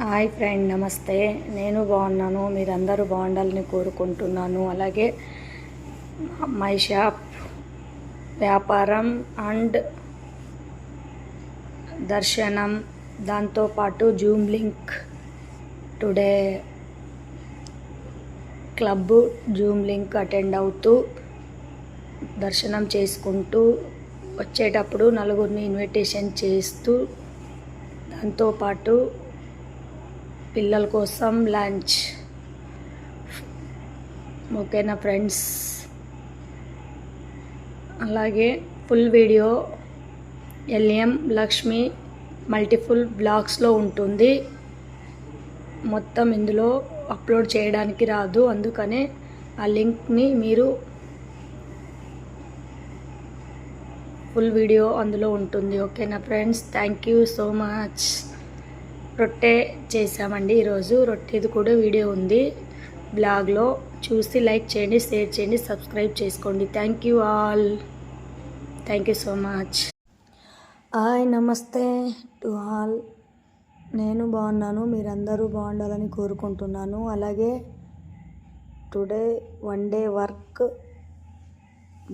Hi friend, నమస్తే. నేను బాగున్నాను, మీరందరూ బాగుండాలని కోరుకుంటున్నాను. అలాగే మై షాప్ వ్యాపారం అండ్ దర్శనం, దాంతోపాటు Zoom link today club Zoom link attend అవుతూ దర్శనం చేసుకుంటూ వచ్చేటప్పుడు నలుగురిని ఇన్విటేషన్ చేస్తూ, దాంతోపాటు పిల్లల కోసం లంచ్. ఓకేనా ఫ్రెండ్స్? అలాగే full video LM Lakshmi multiple బ్లాగ్స్లో ఉంటుంది. మొత్తం ఇందులో అప్లోడ్ చేయడానికి రాదు, అందుకనే ఆ లింక్ని మీరు ఫుల్ వీడియో అందులో ఉంటుంది. ఓకేనా friends? Thank you so much. రొట్టె చేసామండి ఈరోజు. రొట్టెది కూడా వీడియో ఉంది బ్లాగ్లో, చూసి లైక్ చేయండి, షేర్ చేయండి, సబ్స్క్రైబ్ చేసుకోండి. Thank you all. Thank you so much. Hi, namaste to all. నేను బాగున్నాను, మీరందరూ బాగుండాలని కోరుకుంటున్నాను. అలాగే today one day work,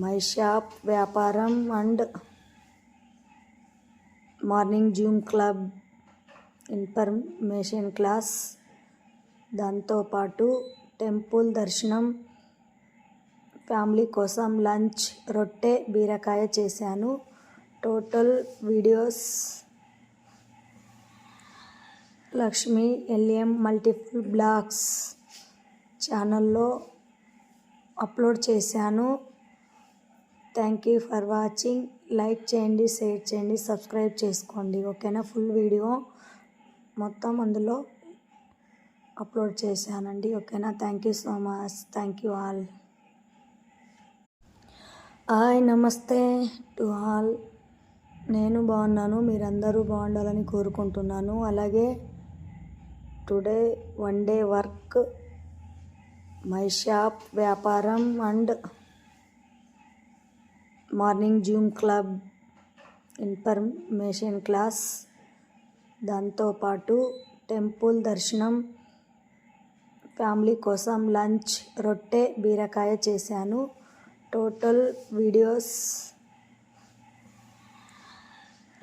my shop వ్యాపారం and morning zoom club information class, దాంతోపాటు టెంపుల్ దర్శనం, ఫ్యామిలీ కోసం లంచ్, రొట్టె బీరకాయ చేశాను. Total videos Lakshmi LM multiple blogs ఛానల్లో అప్లోడ్ చేశాను. Thank you for watching. Like చేయండి, షేర్ చేయండి, సబ్స్క్రైబ్ చేసుకోండి. ఓకేనా? ఫుల్ వీడియో మొత్తం అందులో అప్లోడ్ చేశానండి. ఓకేనా? Thank you so much. Thank you all. Hi, namaste to all. నేను బాగున్నాను, మీరందరూ బాగుండాలని కోరుకుంటున్నాను. అలాగే today one day work, my shop వ్యాపారం and morning zoom club information class, దాంతోపాటు టెంపుల్ దర్శనం, ఫ్యామిలీ కోసం లంచ్, రొట్టె బీరకాయ చేశాను. Total videos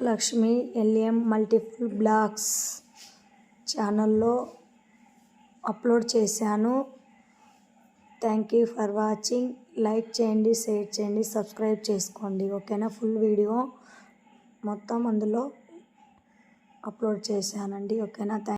Lakshmi LM multiple blogs ఛానల్లో అప్లోడ్ చేశాను. Thank you for watching. Like చేయండి, షేర్ చేయండి, సబ్స్క్రైబ్ చేసుకోండి. ఓకేనా? ఫుల్ వీడియో మొత్తం అందులో అప్లోడ్ చేశానండి. ఓకేనా?